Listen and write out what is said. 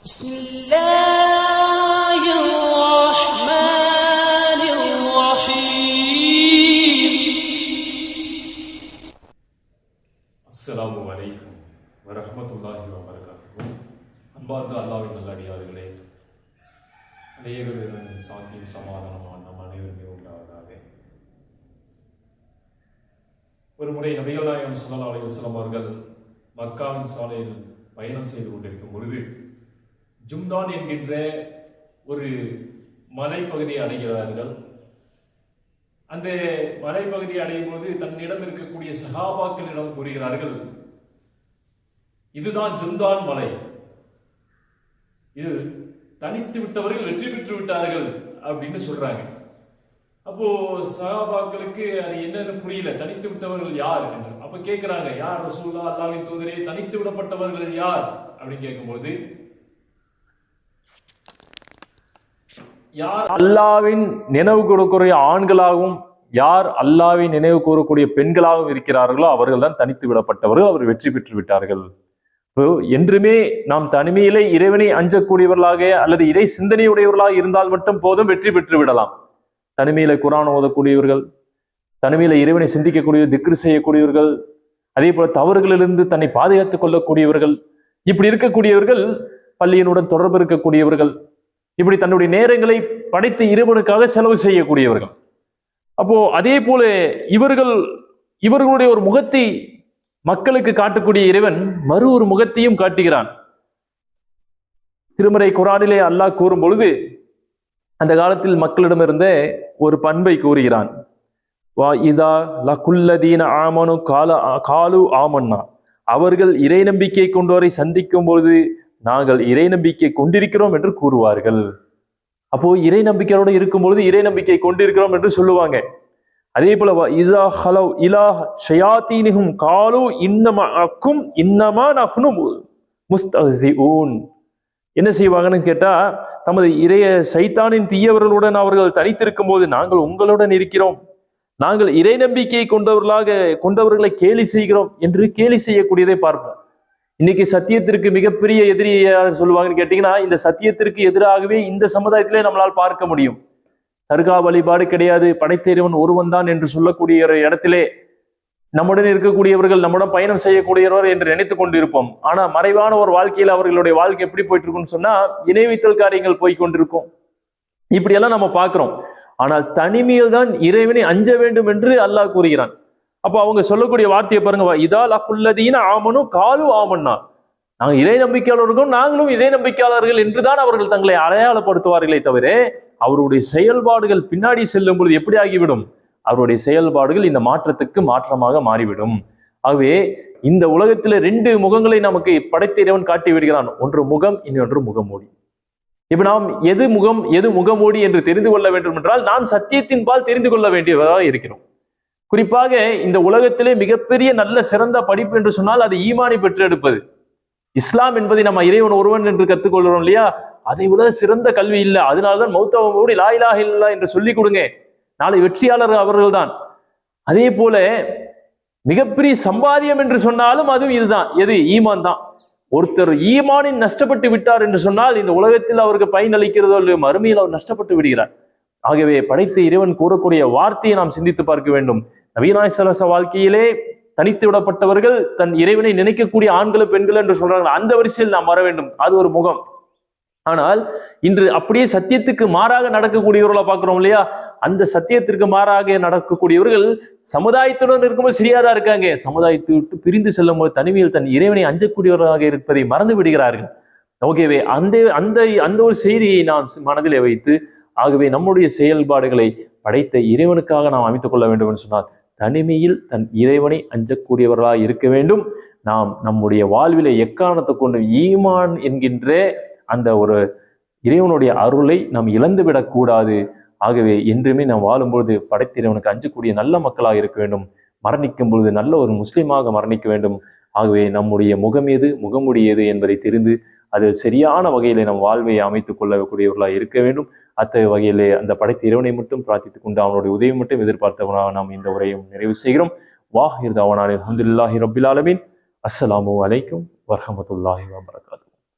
بسم الله الرحمن الرحيم. السلام عليكم ورحمة الله وبركاته. அன்பார்ந்த அல்லாஹ்வின் நல்லடியார்களே, அநேகரின் சாந்தியும் சமாதானமான நம் அனைவருமே உண்டாவதாக. ஒரு முறை நபிகள் நாயகம் ஸல்லல்லாஹு அலைஹி வஸல்லம் அவர்கள் மக்காவின் சாலையில் பயணம் செய்து கொண்டிருக்கும் பொழுது ஜும்தான் என்கின்ற ஒரு மலைப்பகுதியை அடைகிறார்கள். அந்த மலைப்பகுதியை அடையும் பொழுது தன்னிடம் இருக்கக்கூடிய சஹாபாக்களிடம் கூறுகிறார்கள், இதுதான் ஜும்தான் மலை, இது தனித்து விட்டவர்கள் வெற்றி பெற்று விட்டார்கள் அப்படின்னு சொல்றாங்க. அப்போ சஹாபாக்களுக்கு அது என்னன்னு புரியல, தனித்து விட்டவர்கள் யார் என்று. அப்ப கேட்கிறாங்க, யார் ரசூலுல்லாஹ், அல்லாஹ்வின் தூதரே, தனித்து விடப்பட்டவர்கள் யார் அப்படின்னு கேட்கும்பொழுது, யார் அல்லாஹ்வின் நினைவு கூறக்கூடிய ஆண்களாகவும் யார் அல்லாஹ்வின் நினைவு கூறக்கூடிய பெண்களாகவும் இருக்கிறார்களோ அவர்கள் தான் தனித்து விடப்பட்டவர்கள், அவர் வெற்றி பெற்று விட்டார்கள். என்றுமே நாம் தனிமையிலே இறைவனை அஞ்சக்கூடியவர்களாக அல்லது இறை சிந்தனையுடையவர்களாக இருந்தால் மட்டும் போதும், வெற்றி பெற்று விடலாம். தனிமையில குர்ஆன் ஓதக்கூடியவர்கள், தனிமையில இறைவனை சிந்திக்கக்கூடிய திக்ரு செய்யக்கூடியவர்கள், அதே போல தவறுகளிலிருந்து தன்னை பாதுகாத்துக் கொள்ளக்கூடியவர்கள், இப்படி இருக்கக்கூடியவர்கள், பள்ளியினுடன் தொடர்பு இருக்கக்கூடியவர்கள், இப்படி தன்னுடைய நேரங்களை படைத்த இறைவனுக்காக செலவு செய்யக்கூடியவர்கள். அப்போ அதே போல இவர்களுடைய ஒரு முகத்தை மக்களுக்கு காட்டக்கூடிய இறைவன் மறு ஒரு முகத்தையும் காட்டுகிறான். திருமறை குர்ஆனிலே அல்லாஹ் கூறும் பொழுது அந்த காலத்தில் மக்களிடமிருந்த ஒரு பண்பை கூறுகிறான். வா இதா லகுல்லதீன ஆமனு காலு ஆமன்னா, அவர்கள் இறை நம்பிக்கை கொண்டவரை சந்திக்கும் பொழுது நாங்கள் இறை நம்பிக்கை கொண்டிருக்கிறோம் என்று கூறுவார்கள். அப்போ இறை நம்பிக்கையோடு இருக்கும் பொழுது இறை நம்பிக்கை கொண்டிருக்கிறோம் என்று சொல்லுவாங்க. அதே போல இதா ஹலவ் இலா ஷயாத்தீனிஹும் காலு இன்னமக்கும் இன்னமா நஹ்னு முஸ்தஹ்சிஊன், என்ன செய்வாங்கன்னு கேட்டா, தமது இறைய சைத்தானின் தீயவர்களுடன் அவர்கள் தனித்திருக்கும் போது நாங்கள் உங்களுடன் இருக்கிறோம், நாங்கள் இறை நம்பிக்கை கொண்டவர்களை கேலி செய்கிறோம் என்று கேலி செய்யக்கூடியதை பார்ப்போம். இன்னைக்கு சத்தியத்திற்கு மிகப்பெரிய எதிரி சொல்லுவாங்கன்னு கேட்டீங்கன்னா, இந்த சத்தியத்திற்கு எதிராகவே இந்த சமுதாயத்திலே நம்மளால் பார்க்க முடியும். தர்கா வழிபாடு கிடையாது, படைத்த இறைவன் ஒருவன் தான் என்று சொல்லக்கூடிய இடத்திலே நம்முடன் இருக்கக்கூடியவர்கள், நம்முடன் பயணம் செய்யக்கூடியவர் என்று நினைத்துக் கொண்டிருப்போம். ஆனா மறைவான ஒரு வாழ்க்கையில் அவர்களுடைய வாழ்க்கை எப்படி போயிட்டு இருக்குன்னு சொன்னா, இணைவைத்தல் காரியங்கள் போய் கொண்டிருக்கும். இப்படியெல்லாம் நம்ம பார்க்கிறோம். ஆனால் தனிமையில் தான் இறைவனை அஞ்ச வேண்டும் என்று அல்லாஹ் கூறுகிறான். அப்போ அவங்க சொல்லக்கூடிய வார்த்தையை பாருங்க, இதா லகுல்லதீன ஆமனு காலு ஆமன்னா, நாங்கள் இறை நம்பிக்கையாளர்களும் நாங்களும் இறை நம்பிக்கையாளர்கள் என்றுதான் அவர்கள் தங்களை அடையாளப்படுத்துவார்களே தவிர, அவருடைய செயல்பாடுகள் பின்னாடி செல்லும் பொழுது எப்படி ஆகிவிடும், அவருடைய செயல்பாடுகள் இந்த மாற்றத்துக்கு மாற்றமாக மாறிவிடும். ஆகவே இந்த உலகத்துல ரெண்டு முகங்களை நமக்கு படைத்த இறைவன் காட்டி விடுகிறான், ஒன்று முகம், இன்னொன்று முகமூடி. இப்ப நாம் எது முகம் எது முகமூடி என்று தெரிந்து கொள்ள வேண்டும் என்றால், நாம் சத்தியத்தின் பால் தெரிந்து கொள்ள வேண்டியதாக இருக்கிறோம். குறிப்பாக இந்த உலகத்திலே மிகப்பெரிய நல்ல சிறந்த படிப்பு என்று சொன்னால் அது ஈமானை பெற்றெடுப்பது. இஸ்லாம் என்பதை நம்ம இறைவன் ஒருவன் என்று கற்றுக்கொள்கிறோம் இல்லையா, அதை விட சிறந்த கல்வி இல்லை. அதனால்தான் மௌத்தவமோடு லா இலாஹ இல்லல்லாஹ் என்று சொல்லிக் கொடுங்க, நாளை வெற்றியாளர் அவர்கள் தான். அதே போல மிகப்பெரிய சம்பாதியம் என்று சொன்னாலும் அதுவும் இதுதான், எது ஈமான் தான். ஒருத்தர் ஈமானின் நஷ்டப்பட்டு விட்டார் என்று சொன்னால் இந்த உலகத்தில் அவருக்கு பயன் அளிக்கிறதோ இல்லையோ, மறுமையில் அவர் நஷ்டப்பட்டு விடுகிறார். ஆகவே படைத்த இறைவன் கூறக்கூடிய வார்த்தையை நாம் சிந்தித்து பார்க்க வேண்டும். நபிகள் ஸல்லல்லாஹு வாழ்க்கையிலே தனித்து விடப்பட்டவர்கள், தன் இறைவனை நினைக்கக்கூடிய ஆண்கள் பெண்கள் என்று சொல்றாங்க, அந்த வரிசையில் நாம் வர வேண்டும். அது ஒரு முகம். ஆனால் இன்று அப்படியே சத்தியத்துக்கு மாறாக நடக்கக்கூடியவர்களை பார்க்கிறோம் இல்லையா, அந்த சத்தியத்திற்கு மாறாக நடக்கக்கூடியவர்கள் சமுதாயத்துடன் இருக்கும்போது சரியாதான் இருக்காங்க, சமுதாயத்தை விட்டு பிரிந்து செல்லும் போது தனிமையில் தன் இறைவனை அஞ்சக்கூடியவர்களாக இருப்பதை மறந்து விடுகிறார்கள். ஓகேவே, அந்த ஒரு செய்தியை நாம் மனதிலே வைத்து, ஆகவே நம்முடைய செயல்பாடுகளை படைத்த இறைவனுக்காக நாம் அமைத்துக் கொள்ள வேண்டும் என்று சொன்னால், தனிமையில் தன் இறைவனை அஞ்சக்கூடியவர்களாக இருக்க வேண்டும். நாம் நம்முடைய வாழ்விலை எக்காரணத்தை கொண்டு ஈமான் என்கின்ற அந்த ஒரு இறைவனுடைய அருளை நாம் இழந்துவிடக் கூடாது. ஆகவே என்றுமே நாம் வாழும்பொழுது படைத்த இறைவனுக்கு அஞ்சக்கூடிய நல்ல மக்களாக இருக்க வேண்டும். மரணிக்கும் பொழுது நல்ல ஒரு முஸ்லீமாக மரணிக்க வேண்டும். ஆகவே நம்முடைய முகம் எது முகமுடி எது என்பதை தெரிந்து அது சரியான வகையிலே நம் வாழ்வை அமைத்துக் கொள்ளக்கூடியவர்களாக இருக்க வேண்டும். அத்தகைய வகையிலே அந்த படைத்த இறைவனை மட்டும் பிரார்த்தித்துக் கொண்டு அவனுடைய உதவி மட்டும் எதிர்பார்த்தவனாக நாம் இந்த உரையும் நிறைவு செய்கிறோம். வாஹிர் தாவானா அல்ஹம்துலில்லாஹி ரப்பில் ஆலமீன். அஸ்ஸலாமு அலைக்கும் வரஹ்மத்துல்லாஹி வபரகாத்துஹு.